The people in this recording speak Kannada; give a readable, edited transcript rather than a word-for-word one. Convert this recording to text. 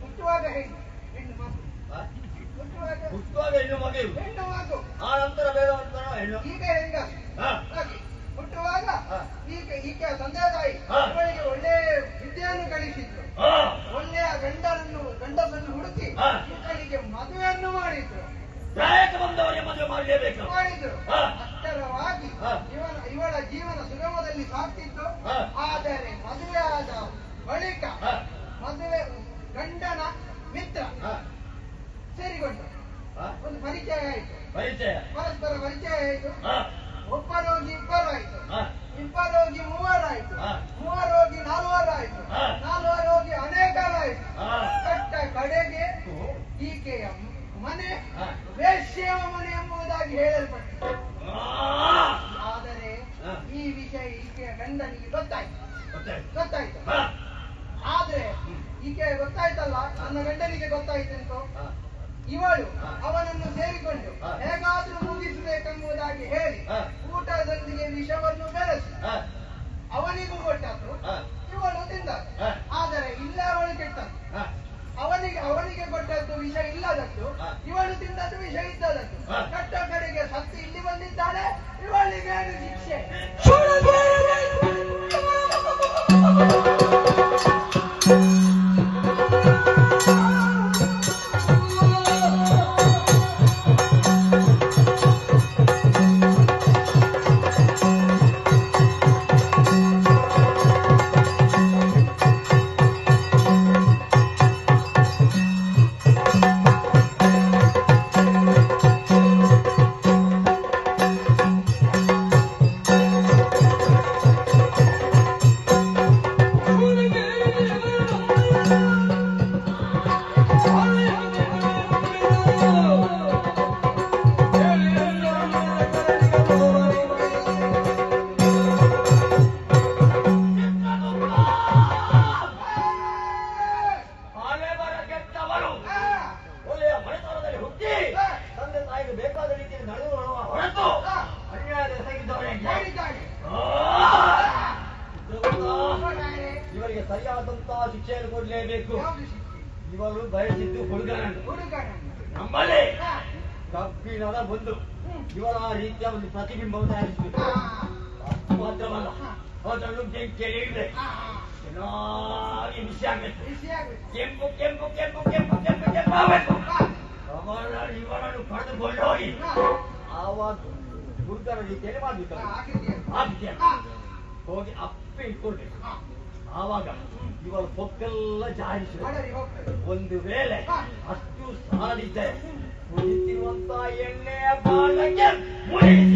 ಹುಟ್ಟುವಾಗ ಹೆಣ್ಣು ಮಗು ಆ ನಂತರ ಬೇರೆ ಹೆಣ್ಣು ಈಗ ಹುಟ್ಟುವಾಗ ಈಕೆ ತಂದೆ ತಾಯಿ ಅವಳಿಗೆ ಒಳ್ಳೆ ವಿದ್ಯೆಯನ್ನು ಕಲಿಸಿದ್ರು, ಒಳ್ಳೆಯ ಗಂಡಸನ್ನು ಹುಡುಕಿ ಇವಳಿಗೆ ಮದುವೆಯನ್ನು ಮಾಡಿದ್ರು. ಮಾಡಿದ್ರು ಅಷ್ಟರವಾಗಿ ಇವಳ ಜೀವನ ಸುಗಮದಲ್ಲಿ ಸಾಕ್ತಿತ್ತು. ಆದರೆ ಮದುವೆ ಆದ ಬಳಿಕ ಗಂಡನ ಮಿತ್ರ ಸೇರಿಕೊಂಡ್ರು. ಒಂದು ಪರಿಚಯ ಆಯಿತು, ಪರಸ್ಪರ ಪರಿಚಯ ಆಯಿತು. ಒಬ್ಬರೋಗಿ ಇಬ್ಬರಾಯ್ತು, ಇಬ್ಬರೋಗಿ ಮೂವರಾಯ್ತು, ಮೂವರೋಗಿ ನಾಲ್ವರಾಯ್ತು, ನಾಲ್ವರೋಗಿ ಅನೇಕರಾಯ್ತು. ಕಟ್ಟ ಕಡೆಗೆ ಈಕೆಯ ಮನೆ ವೇಶ್ಯ ಮನೆ ಎಂಬುದಾಗಿ ಹೇಳಲ್ಪಟ್ಟಿತು. ಆದರೆ ಈ ವಿಷಯ ಈಕೆಯ ಗಂಡನಿಗೆ ಗೊತ್ತಾಯ್ತು. ಆದ್ರೆ ಈಕೆ ಗೊತ್ತಾಯ್ತಲ್ಲ, ನನ್ನ ಗಂಡನಿಗೆ ಗೊತ್ತಾಯ್ತೆಂತು ಇವಳು ಅವನನ್ನು ಸೇರಿಕೊಂಡು ಹೇಗಾದ್ರೂ ಮುಗಿಸಬೇಕೆಂಬುದಾಗಿ ಹೇಳಿ ಊಟದೊಂದಿಗೆ ವಿಷವನ್ನು ಬೆರೆಸಿ ಅವನಿಗೂ ಕೊಟ್ಟದ್ದು, ಇವಳು ತಿಂದದ್ದು. ಆದರೆ ಇಲ್ಲ ಅವಳು ಕೆಟ್ಟದ್ದು. ಅವನಿಗೆ ಕೊಟ್ಟದ್ದು ವಿಷ ಇಲ್ಲದದ್ದು, ಇವಳು ತಿಂದದ್ದು ವಿಷ ಇದ್ದದದ್ದು. ಕಟ್ಟ ಕಡೆಗೆ ಸತ್ತು ಇಲ್ಲಿ ಬಂದಿದ್ದಾಳೆ. ಇವಳಿಗೇನು ಶಿಕ್ಷೆ? ಇವರಿಗೆ ಸರಿಯಾದಂತಹ ಶಿಕ್ಷೆಯನ್ನು ಕೊಡಲೇಬೇಕು. ಇವರು ಬಯಸಿದ್ದು ಹುಡುಗನನ್ನು. ನಮ್ಮಲ್ಲಿ ಕಬ್ಬಿಣದ ಒಂದು ಇವರ ರೀತಿಯ ಒಂದು ಪ್ರತಿಬಿಂಬವನ್ನು ತಯಾರಿಸಬೇಕು. ಅಷ್ಟು ಮಾತ್ರವಲ್ಲ, ಅದನ್ನು ಬೆಂಕಿಯಲ್ಲಿ ಇಡಬೇಕು. ಚೆನ್ನಾಗಿ ಬಿಸಿ ಆಗಬೇಕು. ಕೆಂಪು ಕೆಂಪು ಕೆಂಪು ಕೆಂಪು ಕೆಂಪು ಕೆಂಪು ಆಗಬೇಕು. ಇವರನ್ನು ಪಡೆದುಕೊಂಡು ಹೋಗಿ ಆವಾಗ ಹುಡುಗರ ರೀತಿಯಲ್ಲಿ ಮಾಡಬೇಕು. ಹೋಗಿ ಅಪ್ಪೆ ಇಟ್ಕೊಳ್ಬೇಕು. ಆವಾಗ ಇವರ ಪೊಕ್ಕೆಲ್ಲ ಜಾರಿಸಬೇಕು. ಒಂದು ವೇಳೆ ಅಷ್ಟು ಸಾಲಿದ್ದರೆ ಕುಡಿತಿರುವಂತ ಎಣ್ಣೆಯ ಬಾಳಕ್ಕೆ ಮುಳುಗಿಸಿ